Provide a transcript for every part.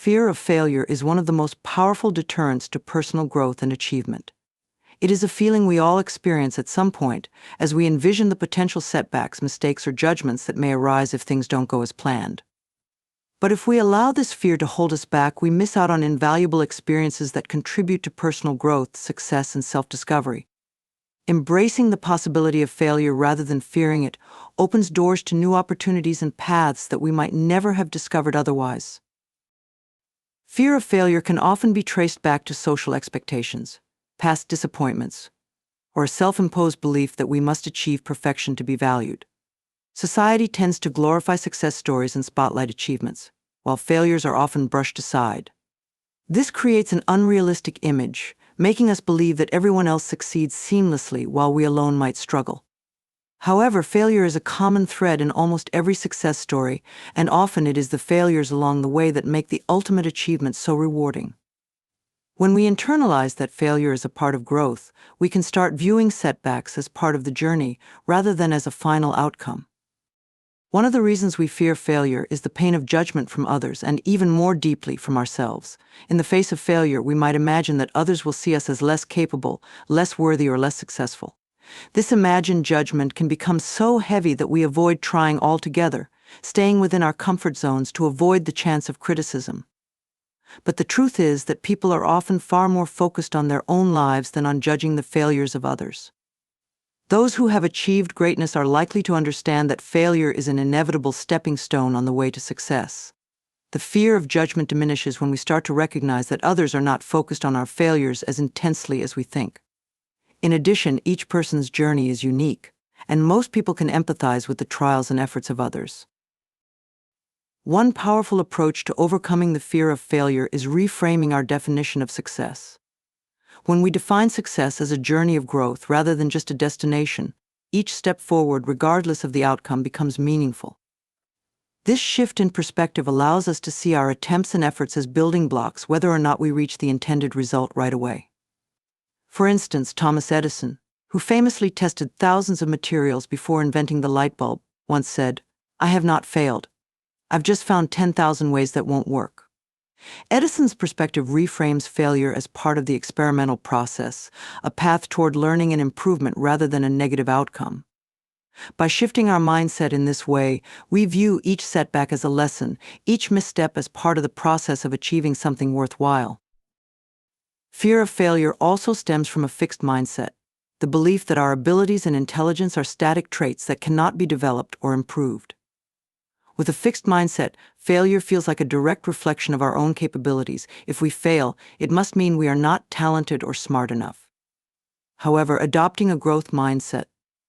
Fear of failure is one of the most powerful deterrents to personal growth and achievement. It is a feeling we all experience at some point as we envision the potential setbacks, mistakes, or judgments that may arise if things don't go as planned. But if we allow this fear to hold us back, we miss out on invaluable experiences that contribute to personal growth, success, and self-discovery. Embracing the possibility of failure rather than fearing it opens doors to new opportunities and paths that we might never have discovered otherwise. Fear of failure can often be traced back to social expectations, past disappointments, or a self-imposed belief that we must achieve perfection to be valued. Society tends to glorify success stories and spotlight achievements, while failures are often brushed aside. This creates an unrealistic image, making us believe that everyone else succeeds seamlessly while we alone might struggle. However, failure is a common thread in almost every success story, and often it is the failures along the way that make the ultimate achievement so rewarding. When we internalize that failure is a part of growth, we can start viewing setbacks as part of the journey rather than as a final outcome. One of the reasons we fear failure is the pain of judgment from others, and even more deeply from ourselves. In the face of failure, we might imagine that others will see us as less capable, less worthy, or less successful. This imagined judgment can become so heavy that we avoid trying altogether, staying within our comfort zones to avoid the chance of criticism. But the truth is that people are often far more focused on their own lives than on judging the failures of others. Those who have achieved greatness are likely to understand that failure is an inevitable stepping stone on the way to success. The fear of judgment diminishes when we start to recognize that others are not focused on our failures as intensely as we think. In addition, each person's journey is unique, and most people can empathize with the trials and efforts of others. One powerful approach to overcoming the fear of failure is reframing our definition of success. When we define success as a journey of growth rather than just a destination, each step forward, regardless of the outcome, becomes meaningful. This shift in perspective allows us to see our attempts and efforts as building blocks, whether or not we reach the intended result right away. For instance, Thomas Edison, who famously tested thousands of materials before inventing the light bulb, once said, "I have not failed. I've just found 10,000 ways that won't work." Edison's perspective reframes failure as part of the experimental process, a path toward learning and improvement rather than a negative outcome. By shifting our mindset in this way, we view each setback as a lesson, each misstep as part of the process of achieving something worthwhile. Fear of failure also stems from a fixed mindset, the belief that our abilities and intelligence are static traits that cannot be developed or improved. With a fixed mindset, failure feels like a direct reflection of our own capabilities. If we fail, it must mean we are not talented or smart enough. However, adopting a growth mindset,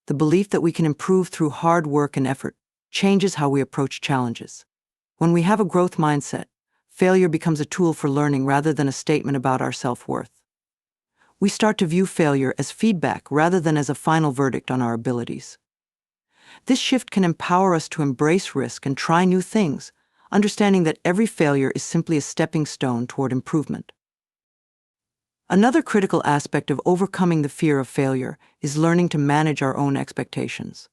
the belief that we can improve through hard work and effort, changes how we approach challenges. When we have a growth mindset, failure becomes a tool for learning rather than a statement about our self-worth. We start to view failure as feedback rather than as a final verdict on our abilities. This shift can empower us to embrace risk and try new things, understanding that every failure is simply a stepping stone toward improvement. Another critical aspect of overcoming the fear of failure is learning to manage our own expectations.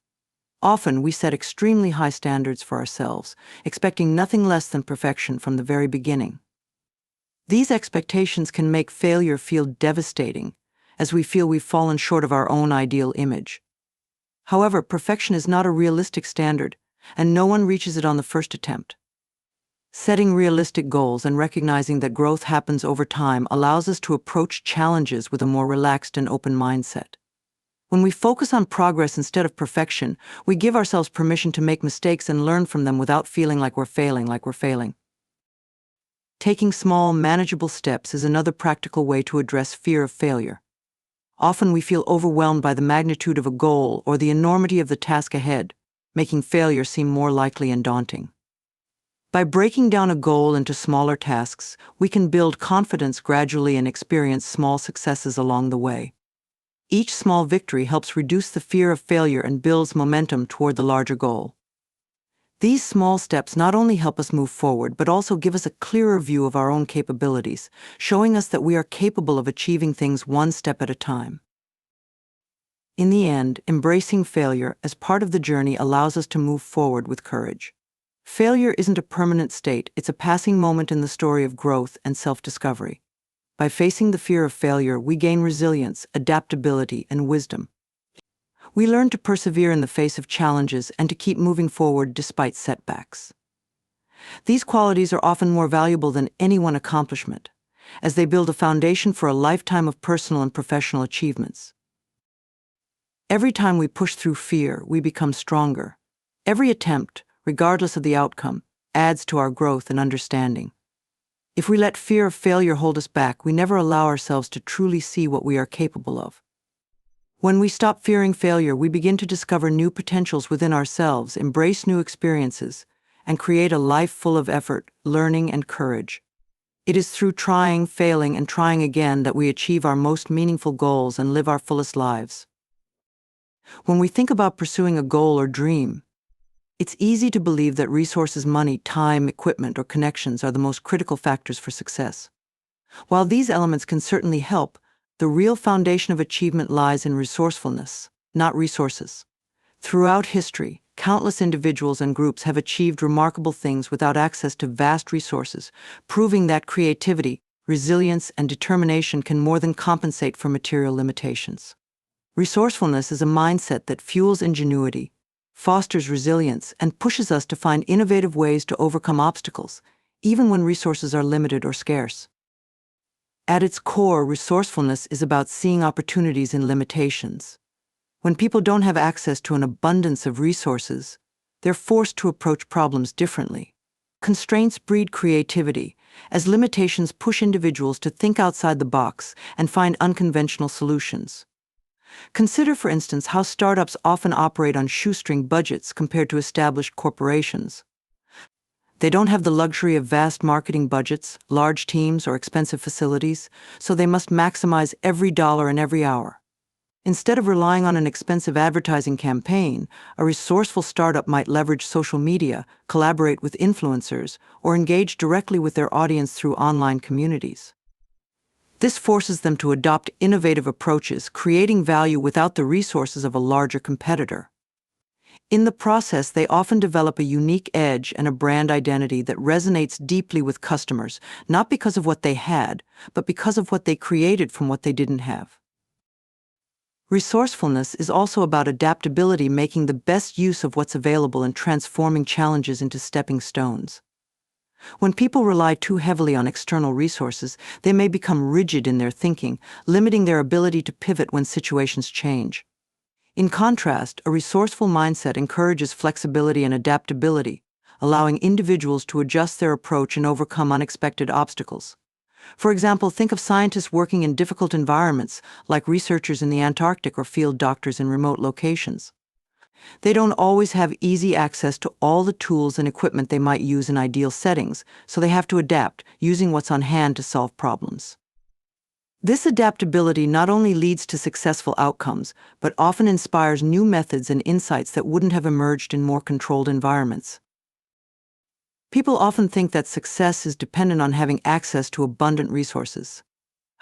Often, we set extremely high standards for ourselves, expecting nothing less than perfection from the very beginning. These expectations can make failure feel devastating, as we feel we've fallen short of our own ideal image. However, perfection is not a realistic standard, and no one reaches it on the first attempt. Setting realistic goals and recognizing that growth happens over time allows us to approach challenges with a more relaxed and open mindset. When we focus on progress instead of perfection, we give ourselves permission to make mistakes and learn from them without feeling like we're failing. Taking small, manageable steps is another practical way to address fear of failure. Often we feel overwhelmed by the magnitude of a goal or the enormity of the task ahead, making failure seem more likely and daunting. By breaking down a goal into smaller tasks, we can build confidence gradually and experience small successes along the way. Each small victory helps reduce the fear of failure and builds momentum toward the larger goal. These small steps not only help us move forward, but also give us a clearer view of our own capabilities, showing us that we are capable of achieving things one step at a time. In the end, embracing failure as part of the journey allows us to move forward with courage. Failure isn't a permanent state, it's a passing moment in the story of growth and self-discovery. By facing the fear of failure, we gain resilience, adaptability, and wisdom. We learn to persevere in the face of challenges and to keep moving forward despite setbacks. These qualities are often more valuable than any one accomplishment, as they build a foundation for a lifetime of personal and professional achievements. Every time we push through fear, we become stronger. Every attempt, regardless of the outcome, adds to our growth and understanding. If we let fear of failure hold us back, we never allow ourselves to truly see what we are capable of. When we stop fearing failure, we begin to discover new potentials within ourselves, embrace new experiences, and create a life full of effort, learning, and courage. It is through trying, failing, and trying again that we achieve our most meaningful goals and live our fullest lives. When we think about pursuing a goal or dream, it's easy to believe that resources, money, time, equipment, or connections are the most critical factors for success. While these elements can certainly help, the real foundation of achievement lies in resourcefulness, not resources. Throughout history, countless individuals and groups have achieved remarkable things without access to vast resources, proving that creativity, resilience, and determination can more than compensate for material limitations. Resourcefulness is a mindset that fuels ingenuity, fosters resilience, and pushes us to find innovative ways to overcome obstacles, even when resources are limited or scarce. At its core, resourcefulness is about seeing opportunities in limitations. When people don't have access to an abundance of resources, they're forced to approach problems differently. Constraints breed creativity, as limitations push individuals to think outside the box and find unconventional solutions. Consider, for instance, how startups often operate on shoestring budgets compared to established corporations. They don't have the luxury of vast marketing budgets, large teams, or expensive facilities, so they must maximize every dollar and every hour. Instead of relying on an expensive advertising campaign, a resourceful startup might leverage social media, collaborate with influencers, or engage directly with their audience through online communities. This forces them to adopt innovative approaches, creating value without the resources of a larger competitor. In the process, they often develop a unique edge and a brand identity that resonates deeply with customers, not because of what they had, but because of what they created from what they didn't have. Resourcefulness is also about adaptability, making the best use of what's available and transforming challenges into stepping stones. When people rely too heavily on external resources, they may become rigid in their thinking, limiting their ability to pivot when situations change. In contrast, a resourceful mindset encourages flexibility and adaptability, allowing individuals to adjust their approach and overcome unexpected obstacles. For example, think of scientists working in difficult environments, like researchers in the Antarctic or field doctors in remote locations. They don't always have easy access to all the tools and equipment they might use in ideal settings, so they have to adapt, using what's on hand to solve problems. This adaptability not only leads to successful outcomes, but often inspires new methods and insights that wouldn't have emerged in more controlled environments. People often think that success is dependent on having access to abundant resources.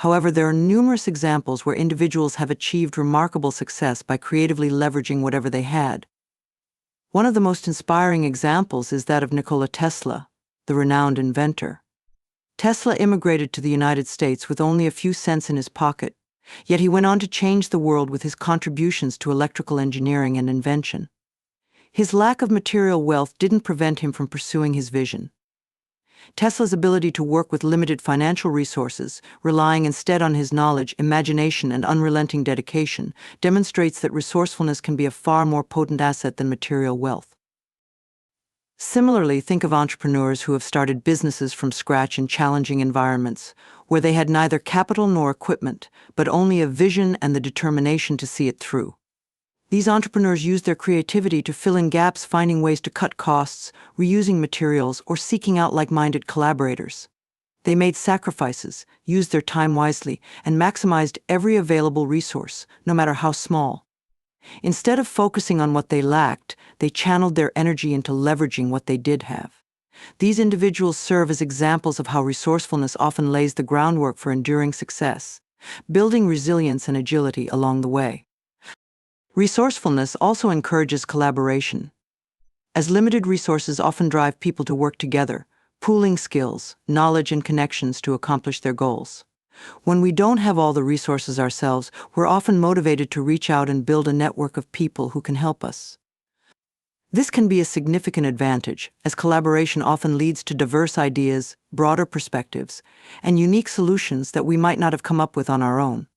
However, there are numerous examples where individuals have achieved remarkable success by creatively leveraging whatever they had. One of the most inspiring examples is that of Nikola Tesla, the renowned inventor. Tesla immigrated to the United States with only a few cents in his pocket, yet he went on to change the world with his contributions to electrical engineering and invention. His lack of material wealth didn't prevent him from pursuing his vision. Tesla's ability to work with limited financial resources, relying instead on his knowledge, imagination, and unrelenting dedication, demonstrates that resourcefulness can be a far more potent asset than material wealth. Similarly, think of entrepreneurs who have started businesses from scratch in challenging environments, where they had neither capital nor equipment, but only a vision and the determination to see it through. These entrepreneurs use their creativity to fill in gaps, finding ways to cut costs, reusing materials, or seeking out like-minded collaborators. They made sacrifices, used their time wisely, and maximized every available resource, no matter how small. Instead of focusing on what they lacked, they channeled their energy into leveraging what they did have. These individuals serve as examples of how resourcefulness often lays the groundwork for enduring success, building resilience and agility along the way. Resourcefulness also encourages collaboration. as limited resources often drive people to work together, pooling skills, knowledge, and connections to accomplish their goals. When we don't have all the resources ourselves, we're often motivated to reach out and build a network of people who can help us. This can be a significant advantage, as collaboration often leads to diverse ideas, broader perspectives, and unique solutions that we might not have come up with on our own.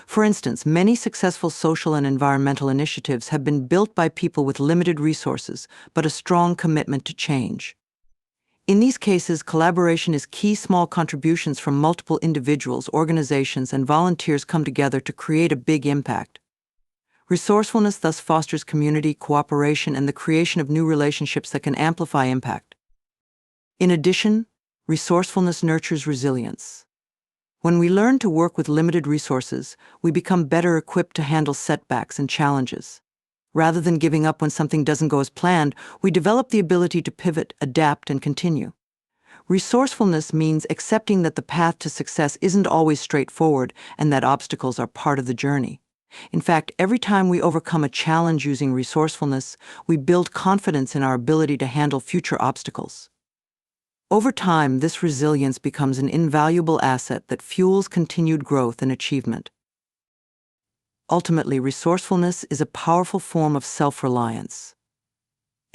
For instance, many successful social and environmental initiatives have been built by people with limited resources, but a strong commitment to change. In these cases, collaboration is key. Small contributions from multiple individuals, organizations, and volunteers come together to create a big impact. Resourcefulness thus fosters community, cooperation, and the creation of new relationships that can amplify impact. In addition, resourcefulness nurtures resilience. When we learn to work with limited resources, we become better equipped to handle setbacks and challenges. Rather than giving up when something doesn't go as planned, we develop the ability to pivot, adapt, and continue. Resourcefulness means accepting that the path to success isn't always straightforward and that obstacles are part of the journey. In fact, every time we overcome a challenge using resourcefulness, we build confidence in our ability to handle future obstacles. Over time, this resilience becomes an invaluable asset that fuels continued growth and achievement. Ultimately, resourcefulness is a powerful form of self-reliance.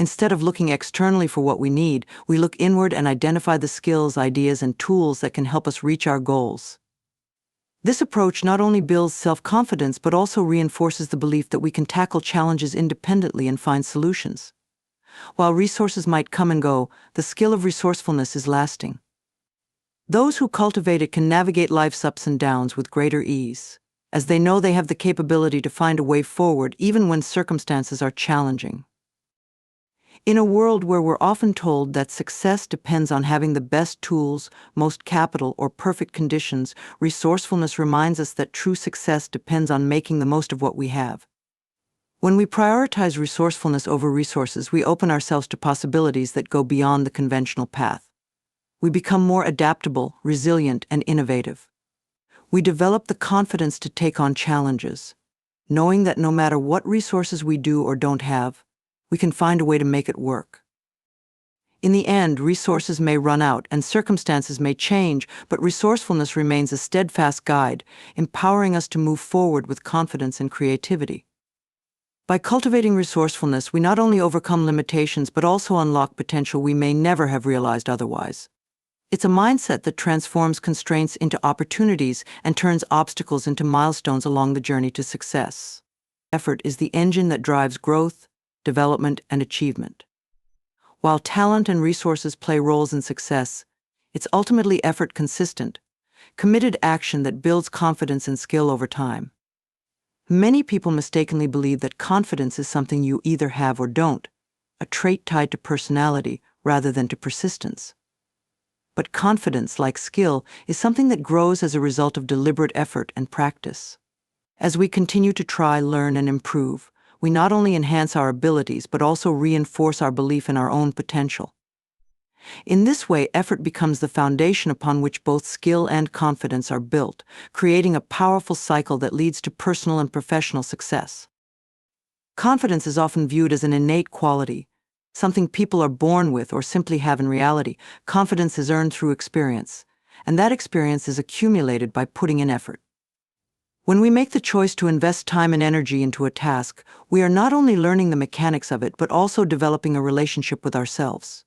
Instead of looking externally for what we need, we look inward and identify the skills, ideas, and tools that can help us reach our goals. This approach not only builds self-confidence but also reinforces the belief that we can tackle challenges independently and find solutions. While resources might come and go, the skill of resourcefulness is lasting. Those who cultivate it can navigate life's ups and downs with greater ease, as they know they have the capability to find a way forward even when circumstances are challenging. In a world where we're often told that success depends on having the best tools, most capital, or perfect conditions, resourcefulness reminds us that true success depends on making the most of what we have. When we prioritize resourcefulness over resources, we open ourselves to possibilities that go beyond the conventional path. We become more adaptable, resilient, and innovative. We develop the confidence to take on challenges, knowing that no matter what resources we do or don't have, we can find a way to make it work. In the end, resources may run out and circumstances may change, but resourcefulness remains a steadfast guide, empowering us to move forward with confidence and creativity. By cultivating resourcefulness, we not only overcome limitations but also unlock potential we may never have realized otherwise. It's a mindset that transforms constraints into opportunities and turns obstacles into milestones along the journey to success. Effort is the engine that drives growth, development, and achievement. While talent and resources play roles in success, it's ultimately effort, consistent, committed action that builds confidence and skill over time. Many people mistakenly believe that confidence is something you either have or don't, a trait tied to personality rather than to persistence. But confidence, like skill, is something that grows as a result of deliberate effort and practice. As we continue to try, learn, and improve, we not only enhance our abilities but also reinforce our belief in our own potential. In this way, effort becomes the foundation upon which both skill and confidence are built, creating a powerful cycle that leads to personal and professional success. Confidence is often viewed as an innate quality, something people are born with or simply have. In reality, confidence is earned through experience, and that experience is accumulated by putting in effort. When we make the choice to invest time and energy into a task, we are not only learning the mechanics of it but also developing a relationship with ourselves.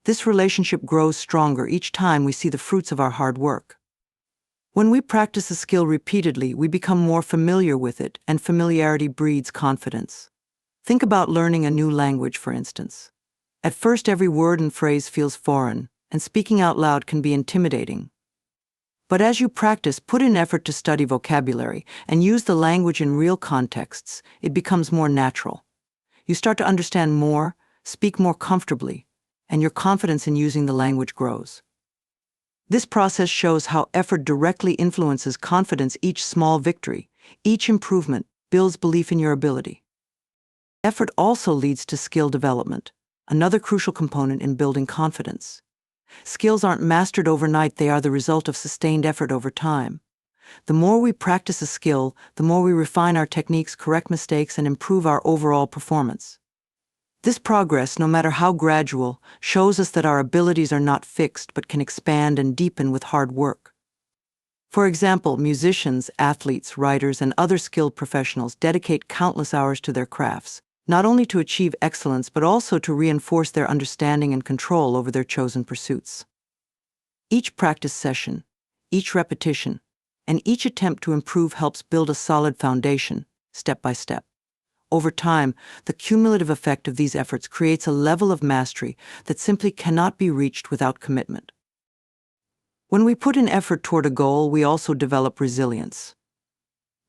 This relationship grows stronger each time we see the fruits of our hard work. When we practice a skill repeatedly, we become more familiar with it, and familiarity breeds confidence. Think about learning a new language, for instance. At first, every word and phrase feels foreign, and speaking out loud can be intimidating. But as you practice, put in effort to study vocabulary, and use the language in real contexts, it becomes more natural. You start to understand more, speak more comfortably, and your confidence in using the language grows. This process shows how effort directly influences confidence. Each small victory, each improvement, builds belief in your ability. Effort also leads to skill development, another crucial component in building confidence. Skills aren't mastered overnight, they are the result of sustained effort over time. The more we practice a skill, the more we refine our techniques, correct mistakes, and improve our overall performance. This progress, no matter how gradual, shows us that our abilities are not fixed but can expand and deepen with hard work. For example, musicians, athletes, writers, and other skilled professionals dedicate countless hours to their crafts, not only to achieve excellence but also to reinforce their understanding and control over their chosen pursuits. Each practice session, each repetition, and each attempt to improve helps build a solid foundation, step by step. Over time, the cumulative effect of these efforts creates a level of mastery that simply cannot be reached without commitment. When we put in effort toward a goal, we also develop resilience.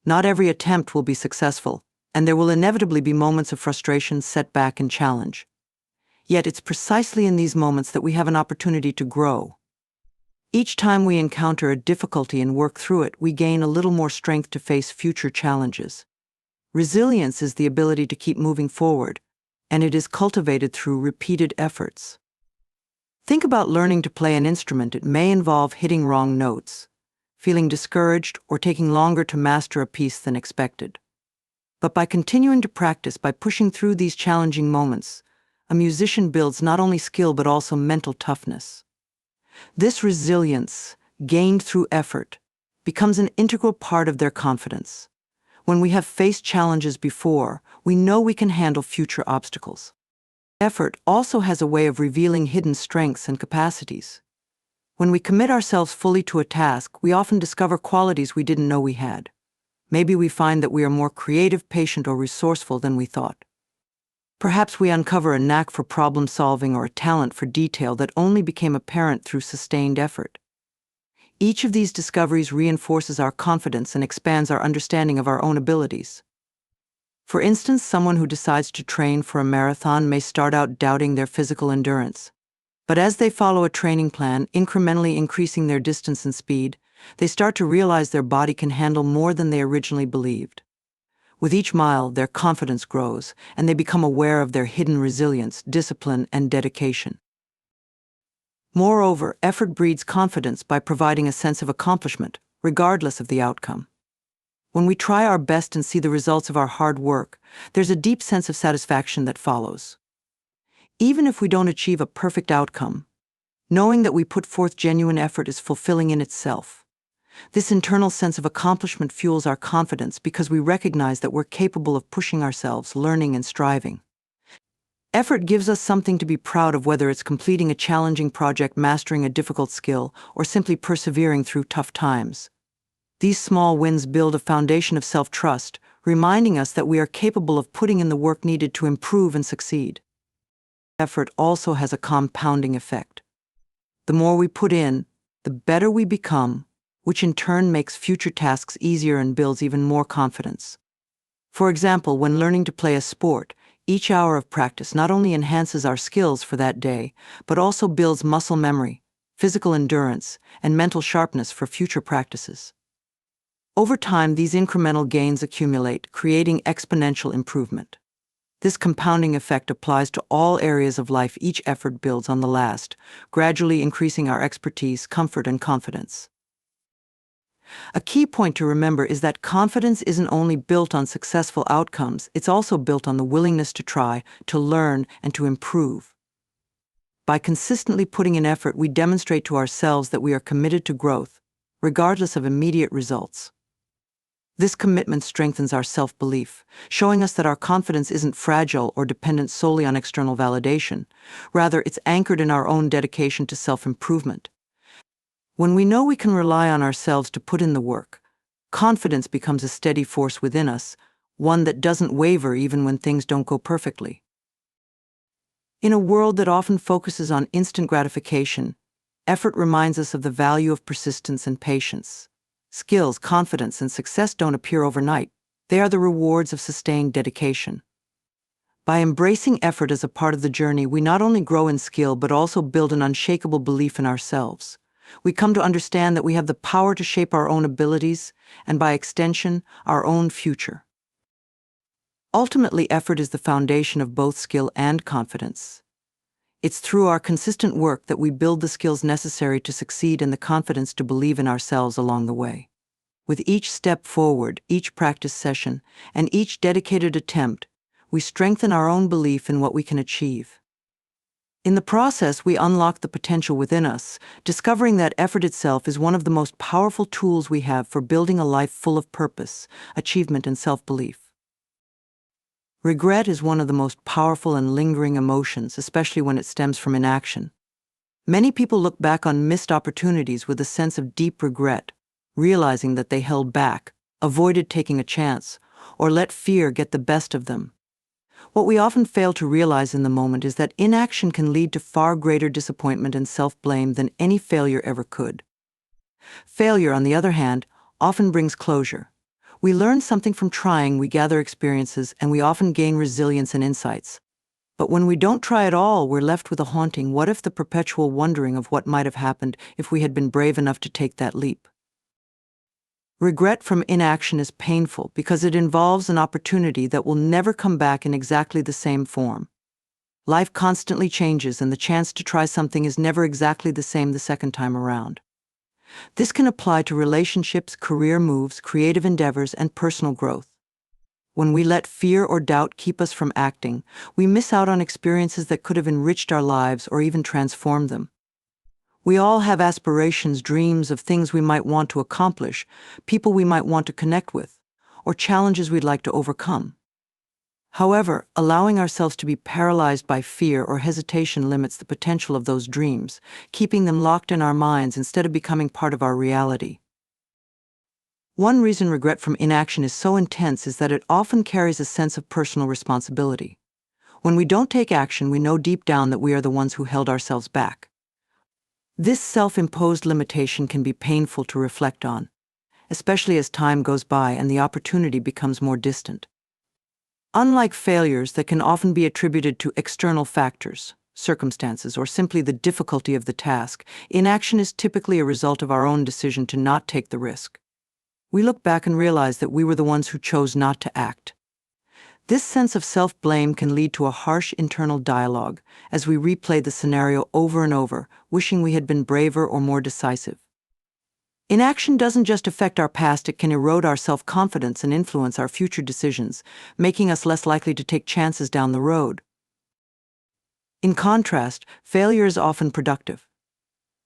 Not every attempt will be successful, and there will inevitably be moments of frustration, setback, and challenge. Yet it's precisely in these moments that we have an opportunity to grow. Each time we encounter a difficulty and work through it, we gain a little more strength to face future challenges. Resilience is the ability to keep moving forward, and it is cultivated through repeated efforts. Think about learning to play an instrument. It may involve hitting wrong notes, feeling discouraged, or taking longer to master a piece than expected. But by continuing to practice, by pushing through these challenging moments, a musician builds not only skill but also mental toughness. This resilience, gained through effort, becomes an integral part of their confidence. When we have faced challenges before, we know we can handle future obstacles. Effort also has a way of revealing hidden strengths and capacities. When we commit ourselves fully to a task, we often discover qualities we didn't know we had. Maybe we find that we are more creative, patient, or resourceful than we thought. Perhaps we uncover a knack for problem-solving or a talent for detail that only became apparent through sustained effort. Each of these discoveries reinforces our confidence and expands our understanding of our own abilities. For instance, someone who decides to train for a marathon may start out doubting their physical endurance. But as they follow a training plan, incrementally increasing their distance and speed, they start to realize their body can handle more than they originally believed. With each mile, their confidence grows, and they become aware of their hidden resilience, discipline, and dedication. Moreover, effort breeds confidence by providing a sense of accomplishment, regardless of the outcome. When we try our best and see the results of our hard work, there's a deep sense of satisfaction that follows. Even if we don't achieve a perfect outcome, knowing that we put forth genuine effort is fulfilling in itself. This internal sense of accomplishment fuels our confidence because we recognize that we're capable of pushing ourselves, learning, and striving. Effort gives us something to be proud of, whether it's completing a challenging project, mastering a difficult skill, or simply persevering through tough times. These small wins build a foundation of self-trust, reminding us that we are capable of putting in the work needed to improve and succeed. Effort also has a compounding effect. The more we put in, the better we become, which in turn makes future tasks easier and builds even more confidence. For example, when learning to play a sport, each hour of practice not only enhances our skills for that day, but also builds muscle memory, physical endurance, and mental sharpness for future practices. Over time, these incremental gains accumulate, creating exponential improvement. This compounding effect applies to all areas of life. Each effort builds on the last, gradually increasing our expertise, comfort, and confidence. A key point to remember is that confidence isn't only built on successful outcomes, it's also built on the willingness to try, to learn, and to improve. By consistently putting in effort, we demonstrate to ourselves that we are committed to growth, regardless of immediate results. This commitment strengthens our self-belief, showing us that our confidence isn't fragile or dependent solely on external validation. Rather, it's anchored in our own dedication to self-improvement. When we know we can rely on ourselves to put in the work, confidence becomes a steady force within us, one that doesn't waver even when things don't go perfectly. In a world that often focuses on instant gratification, effort reminds us of the value of persistence and patience. Skills, confidence, and success don't appear overnight. They are the rewards of sustained dedication. By embracing effort as a part of the journey, we not only grow in skill but also build an unshakable belief in ourselves. We come to understand that we have the power to shape our own abilities, and by extension, our own future. Ultimately, effort is the foundation of both skill and confidence. It's through our consistent work that we build the skills necessary to succeed and the confidence to believe in ourselves along the way. With each step forward, each practice session, and each dedicated attempt, we strengthen our own belief in what we can achieve. In the process, we unlock the potential within us, discovering that effort itself is one of the most powerful tools we have for building a life full of purpose, achievement, and self-belief. Regret is one of the most powerful and lingering emotions, especially when it stems from inaction. Many people look back on missed opportunities with a sense of deep regret, realizing that they held back, avoided taking a chance, or let fear get the best of them. What we often fail to realize in the moment is that inaction can lead to far greater disappointment and self-blame than any failure ever could. Failure, on the other hand, often brings closure. We learn something from trying, we gather experiences, and we often gain resilience and insights. But when we don't try at all, we're left with a haunting what if, the perpetual wondering of what might have happened if we had been brave enough to take that leap. Regret from inaction is painful because it involves an opportunity that will never come back in exactly the same form. Life constantly changes, and the chance to try something is never exactly the same the second time around. This can apply to relationships, career moves, creative endeavors, and personal growth. When we let fear or doubt keep us from acting, we miss out on experiences that could have enriched our lives or even transformed them. We all have aspirations, dreams of things we might want to accomplish, people we might want to connect with, or challenges we'd like to overcome. However, allowing ourselves to be paralyzed by fear or hesitation limits the potential of those dreams, keeping them locked in our minds instead of becoming part of our reality. One reason regret from inaction is so intense is that it often carries a sense of personal responsibility. When we don't take action, we know deep down that we are the ones who held ourselves back. This self-imposed limitation can be painful to reflect on, especially as time goes by and the opportunity becomes more distant. Unlike failures that can often be attributed to external factors, circumstances, or simply the difficulty of the task, inaction is typically a result of our own decision to not take the risk. We look back and realize that we were the ones who chose not to act. This sense of self-blame can lead to a harsh internal dialogue as we replay the scenario over and over, wishing we had been braver or more decisive. Inaction doesn't just affect our past, it can erode our self-confidence and influence our future decisions, making us less likely to take chances down the road. In contrast, failure is often productive.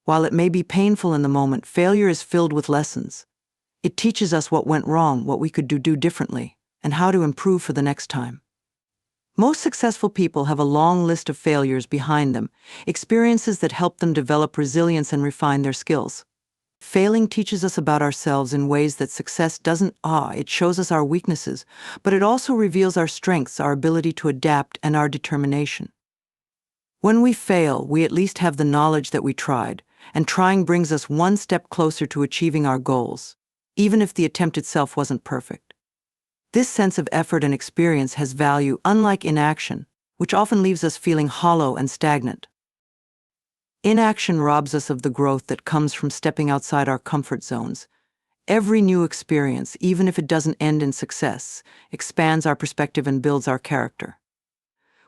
While it may be painful in the moment, failure is filled with lessons. It teaches us what went wrong, what we could do differently, and how to improve for the next time. Most successful people have a long list of failures behind them, experiences that help them develop resilience and refine their skills. Failing teaches us about ourselves in ways that success doesn't. It shows us our weaknesses, but it also reveals our strengths, our ability to adapt, and our determination. When we fail, we at least have the knowledge that we tried, and trying brings us one step closer to achieving our goals, even if the attempt itself wasn't perfect. This sense of effort and experience has value, unlike inaction, which often leaves us feeling hollow and stagnant. Inaction robs us of the growth that comes from stepping outside our comfort zones. Every new experience, even if it doesn't end in success, expands our perspective and builds our character.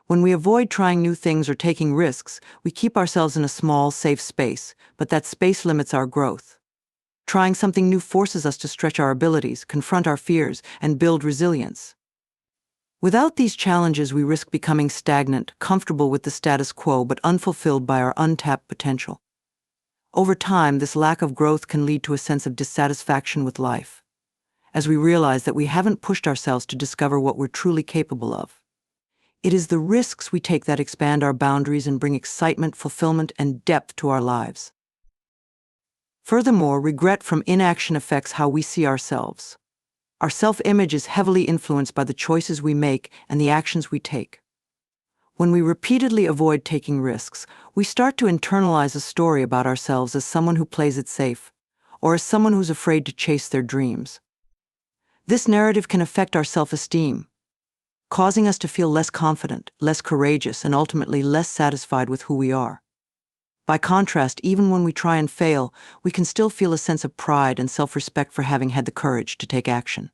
When we avoid trying new things or taking risks, we keep ourselves in a small, safe space, but that space limits our growth. Trying something new forces us to stretch our abilities, confront our fears, and build resilience. Without these challenges, we risk becoming stagnant, comfortable with the status quo, but unfulfilled by our untapped potential. Over time, this lack of growth can lead to a sense of dissatisfaction with life, as we realize that we haven't pushed ourselves to discover what we're truly capable of. It is the risks we take that expand our boundaries and bring excitement, fulfillment, and depth to our lives. Furthermore, regret from inaction affects how we see ourselves. Our self-image is heavily influenced by the choices we make and the actions we take. When we repeatedly avoid taking risks, we start to internalize a story about ourselves as someone who plays it safe, or as someone who's afraid to chase their dreams. This narrative can affect our self-esteem, causing us to feel less confident, less courageous, and ultimately less satisfied with who we are. By contrast, even when we try and fail, we can still feel a sense of pride and self-respect for having had the courage to take action.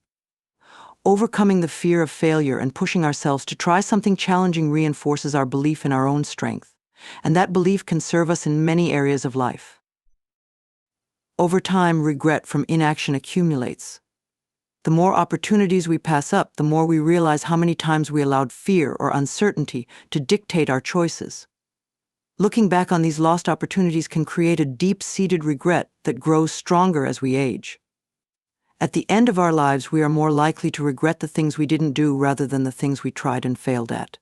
Overcoming the fear of failure and pushing ourselves to try something challenging reinforces our belief in our own strength, and that belief can serve us in many areas of life. Over time, regret from inaction accumulates. The more opportunities we pass up, the more we realize how many times we allowed fear or uncertainty to dictate our choices. Looking back on these lost opportunities can create a deep-seated regret that grows stronger as we age. At the end of our lives, we are more likely to regret the things we didn't do rather than the things we tried and failed at.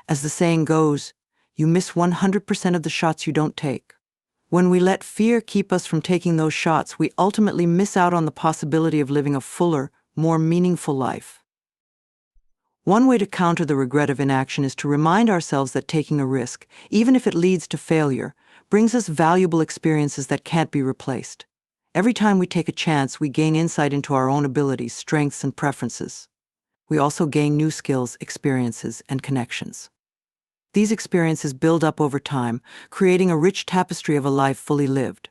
As the saying goes, you miss 100% of the shots you don't take. When we let fear keep us from taking those shots, we ultimately miss out on the possibility of living a fuller, more meaningful life. One way to counter the regret of inaction is to remind ourselves that taking a risk, even if it leads to failure, brings us valuable experiences that can't be replaced. Every time we take a chance, we gain insight into our own abilities, strengths, and preferences. We also gain new skills, experiences, and connections. These experiences build up over time, creating a rich tapestry of a life fully lived.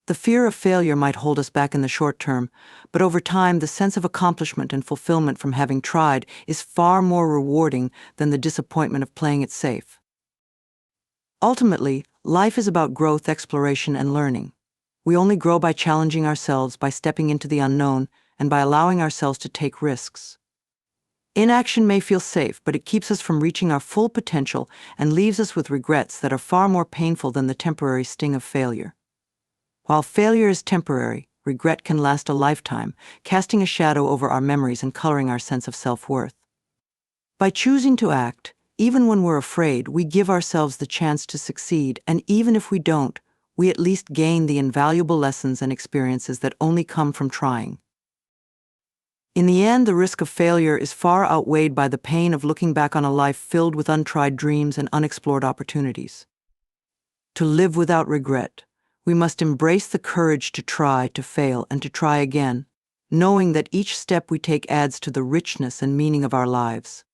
The fear of failure might hold us back in the short term, but over time, the sense of accomplishment and fulfillment from having tried is far more rewarding than the disappointment of playing it safe. Ultimately, life is about growth, exploration, and learning. We only grow by challenging ourselves, by stepping into the unknown, and by allowing ourselves to take risks. Inaction may feel safe, but it keeps us from reaching our full potential and leaves us with regrets that are far more painful than the temporary sting of failure. While failure is temporary, regret can last a lifetime, casting a shadow over our memories and coloring our sense of self-worth. By choosing to act, even when we're afraid, we give ourselves the chance to succeed, and even if we don't, we at least gain the invaluable lessons and experiences that only come from trying. In the end, the risk of failure is far outweighed by the pain of looking back on a life filled with untried dreams and unexplored opportunities. To live without regret, we must embrace the courage to try, to fail, and to try again, knowing that each step we take adds to the richness and meaning of our lives.